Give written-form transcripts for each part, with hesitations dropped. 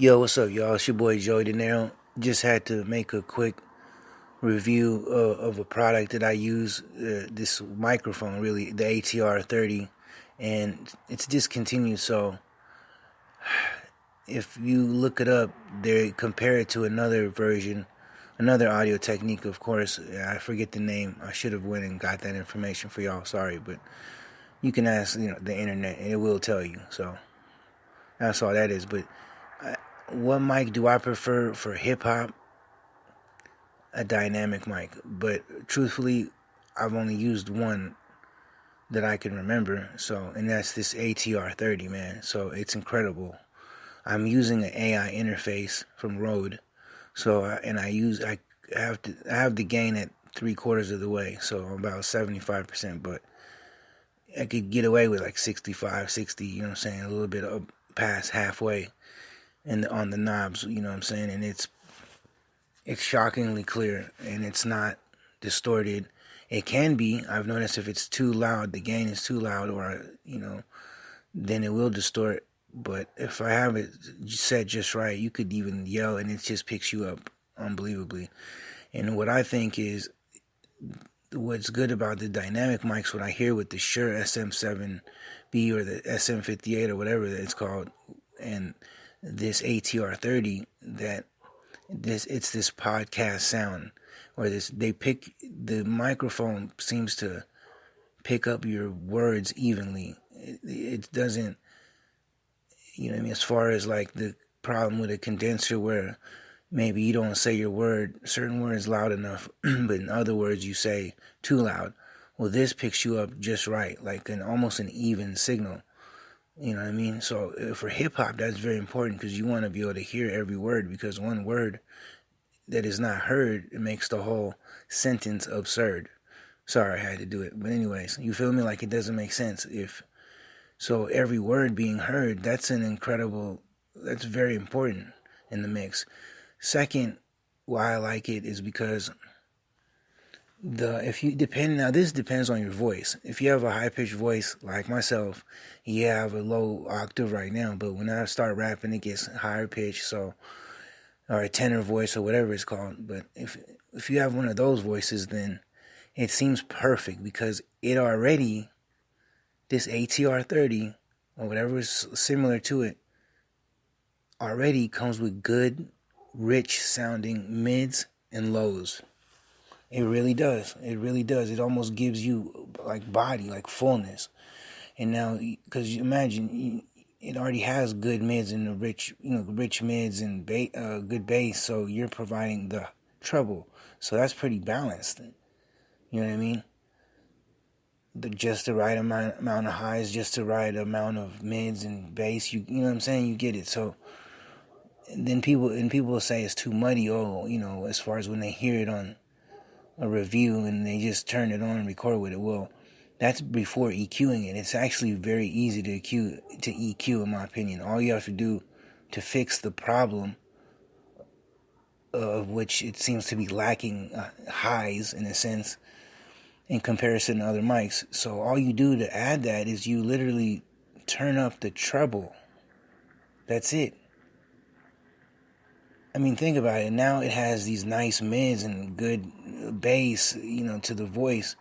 Yo, what's up, y'all? It's your boy Joey De Niro. Just had to make a quick review of a product that I use. This microphone, really, the ATR30, and it's discontinued. So if you look it up, they compare it to another version, another audio technique. Of course, I forget the name. I should have went and got that information for y'all. Sorry, but you can ask, the internet, and it will tell you. So that's all that is. But what mic do I prefer for hip hop? A dynamic mic, but truthfully, I've only used one that I can remember. So, and that's this ATR30, man. So it's incredible. I'm using an AI interface from Rode. So, I have the gain at 3/4 of the way. So I'm about 75%, but I could get away with like 65, 60. You know what I'm saying? A little bit up past halfway, and on the knobs. You know what I'm saying? And it's shockingly clear, and it's not distorted. It can be. I've noticed if it's too loud, the gain is too loud, or then it will distort. But if I have it set just right, you could even yell and it just picks you up unbelievably. And what I think is what's good about the dynamic mics, what I hear with the Shure SM7B or the SM58 or whatever that it's called, and this ATR30, that it's this podcast sound, or the microphone seems to pick up your words evenly. It doesn't, what I mean, as far as like the problem with a condenser where maybe you don't say certain words loud enough, but in other words you say too loud. Well, this picks you up just right, like almost an even signal. You know what I mean? So for hip hop, that's very important because you want to be able to hear every word, because one word that is not heard, it makes the whole sentence absurd. Sorry, I had to do it. But anyways, you feel me? Like it doesn't make sense. So every word being heard, that's very important in the mix. Second, why I like it is because this depends on your voice. If you have a high-pitched voice like myself, you have a low octave right now, but when I start rapping, it gets higher pitched, or a tenor voice or whatever it's called. But if you have one of those voices, then it seems perfect, because this ATR30 or whatever is similar to it already comes with good, rich sounding mids and lows. It really does. It really does. It almost gives you like body, like fullness. And now, because you imagine, it already has good mids and the rich mids and good bass. So you're providing the treble. So that's pretty balanced. You know what I mean? Just the right amount of highs, just the right amount of mids and bass. You know what I'm saying? You get it. So then people will say it's too muddy. As far as when they hear it on a review and they just turn it on and record with it. Well, that's before EQing it. It's actually very easy to EQ, in my opinion. All you have to do to fix the problem, of which it seems to be lacking highs in a sense in comparison to other mics. So all you do to add that is you literally turn up the treble. That's it. I mean, think about it. Now it has these nice mids and good bass, to the voice.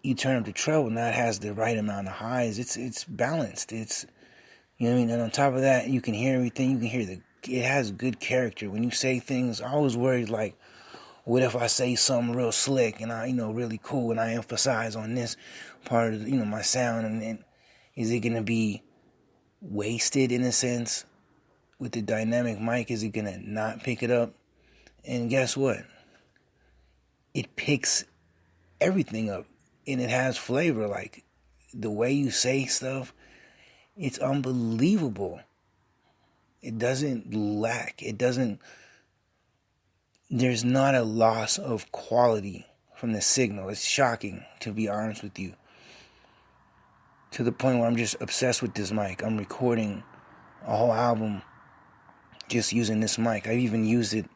You turn up the treble, now it has the right amount of highs. It's balanced. It's, you know what I mean? And on top of that, you can hear everything. You can hear it has good character. When you say things, I always worried, like, what if I say something real slick and really cool, and I emphasize on this part of, my sound, and is it going to be wasted in a sense? With the dynamic mic, is it going to not pick it up? And guess what? It picks everything up, and it has flavor. Like, the way you say stuff, it's unbelievable. It doesn't lack. There's not a loss of quality from the signal. It's shocking, to be honest with you. To the point where I'm just obsessed with this mic. I'm recording a whole album just using this mic. I've even used it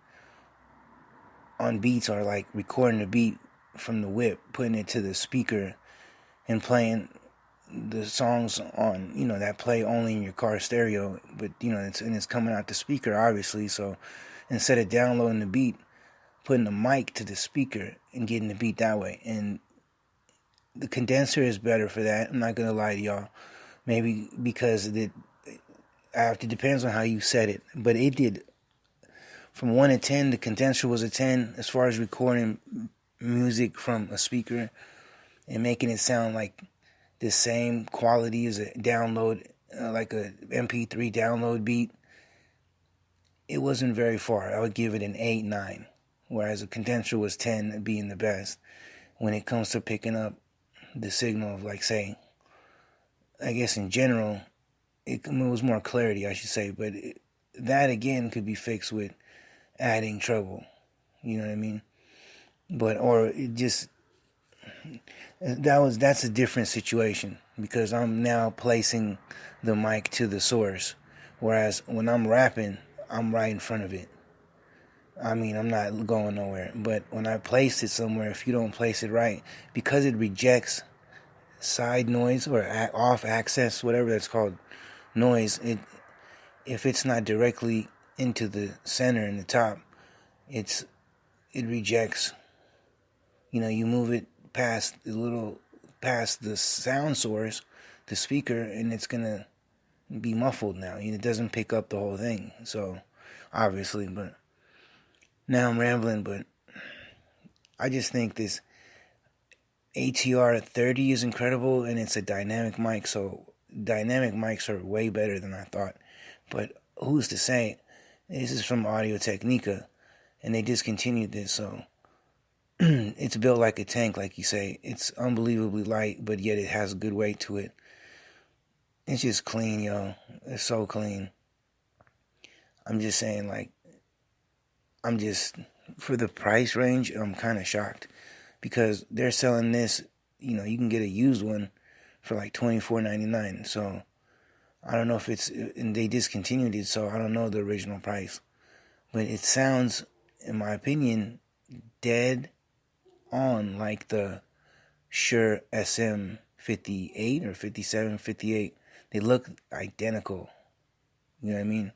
on beats, or like recording the beat from the whip, putting it to the speaker and playing the songs on, that play only in your car stereo, but it's coming out the speaker obviously. So instead of downloading the beat, putting the mic to the speaker and getting the beat that way. And the condenser is better for that. I'm not gonna lie to y'all. Maybe because it depends on how you set it, but it did from 1 to 10. The condenser was a 10 as far as recording music from a speaker and making it sound like the same quality as a download, like a MP3 download beat. It wasn't very far. I would give it an 8, 9, whereas a condenser was 10 being the best when it comes to picking up the signal of, like, say, I guess in general, it was more clarity, I should say, but that again could be fixed with adding treble, you know what I mean? But, or it just, that's a different situation because I'm now placing the mic to the source, whereas when I'm rapping, I'm right in front of it. I mean, I'm not going nowhere, but when I place it somewhere, if you don't place it right, because it rejects side noise or off access, whatever that's called, noise, if it's not directly into the center and the top, it rejects. You move it past the sound source, the speaker, and it's gonna be muffled now. It doesn't pick up the whole thing. So obviously, but now I'm rambling, but I just think this ATR 30 is incredible, and it's a dynamic mic, so dynamic mics are way better than I thought. But who's to say? This is from Audio Technica, and they discontinued this, so it's built like a tank, like you say. It's unbelievably light, but yet it has a good weight to it. It's just clean, yo. It's so clean. I'm just saying, like, for the price range, I'm kind of shocked. Because they're selling this, you can get a used one for like $24.99. So I don't know if and they discontinued it, so I don't know the original price. But it sounds, in my opinion, dead on like the Shure SM58 or 57, 58. They look identical. You know what I mean?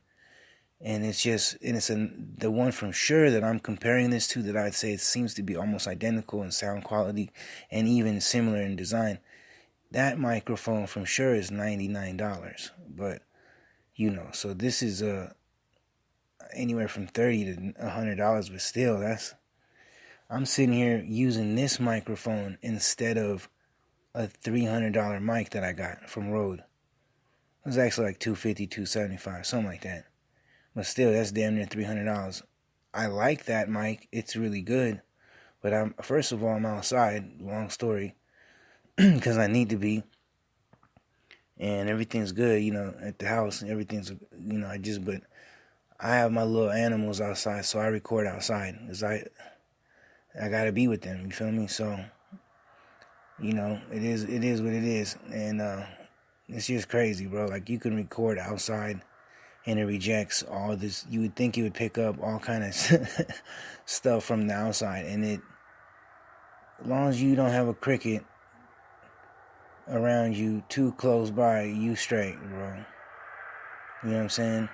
And it's the one from Shure that I'm comparing this to, that I'd say it seems to be almost identical in sound quality and even similar in design. That microphone from Shure is $99, but so this is anywhere from $30 to $100, but still, I'm sitting here using this microphone instead of a $300 mic that I got from Rode. It was actually like $250, $275, something like that. But still, that's damn near $300. I like that mic. It's really good. But first of all, I'm outside. Long story. Because I need to be. And everything's good, at the house. Everything's, but I have my little animals outside, so I record outside. Because I got to be with them, you feel me? So, it is what it is. And it's just crazy, bro. Like, you can record outside and it rejects all this. You would think it would pick up all kind of stuff from the outside, and as long as you don't have a cricket around you too close by, you straight, bro. You know what I'm saying?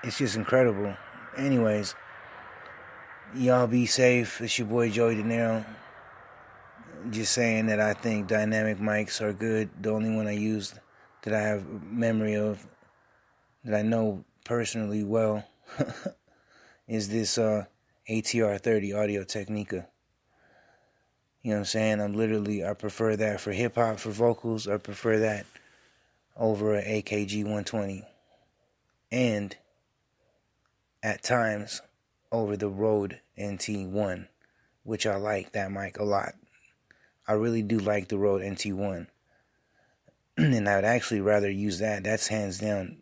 It's just incredible. Anyways, y'all be safe. It's your boy Joey De Niro. Just saying that I think dynamic mics are good. The only one I used that I have memory of, that I know personally well, is this ATR 30 Audio Technica. You know what I'm saying? I prefer that for hip-hop, for vocals. I prefer that over an AKG 120. And at times over the Rode NT1, which I like that mic a lot. I really do like the Rode NT1. And I would actually rather use that. That's hands down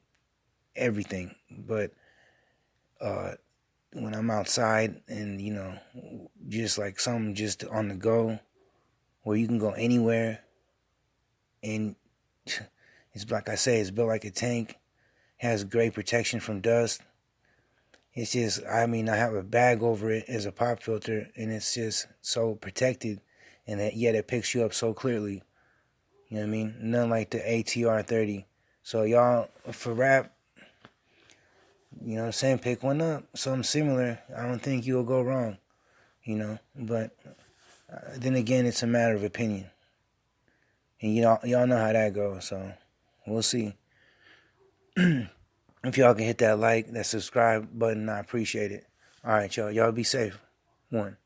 everything. But when I'm outside and, just like something just on the go, where you can go anywhere, and it's like I say, it's built like a tank, has great protection from dust. It's just, I have a bag over it as a pop filter, and it's just so protected, and yet it picks you up so clearly. You know what I mean? Nothing like the ATR 30. So y'all, for rap, you know what I'm saying, pick one up, something similar. I don't think you'll go wrong, you know. But then again, it's a matter of opinion. And y'all know how that goes, so we'll see. If y'all can hit that like, that subscribe button, I appreciate it. All right, y'all. Y'all be safe. One.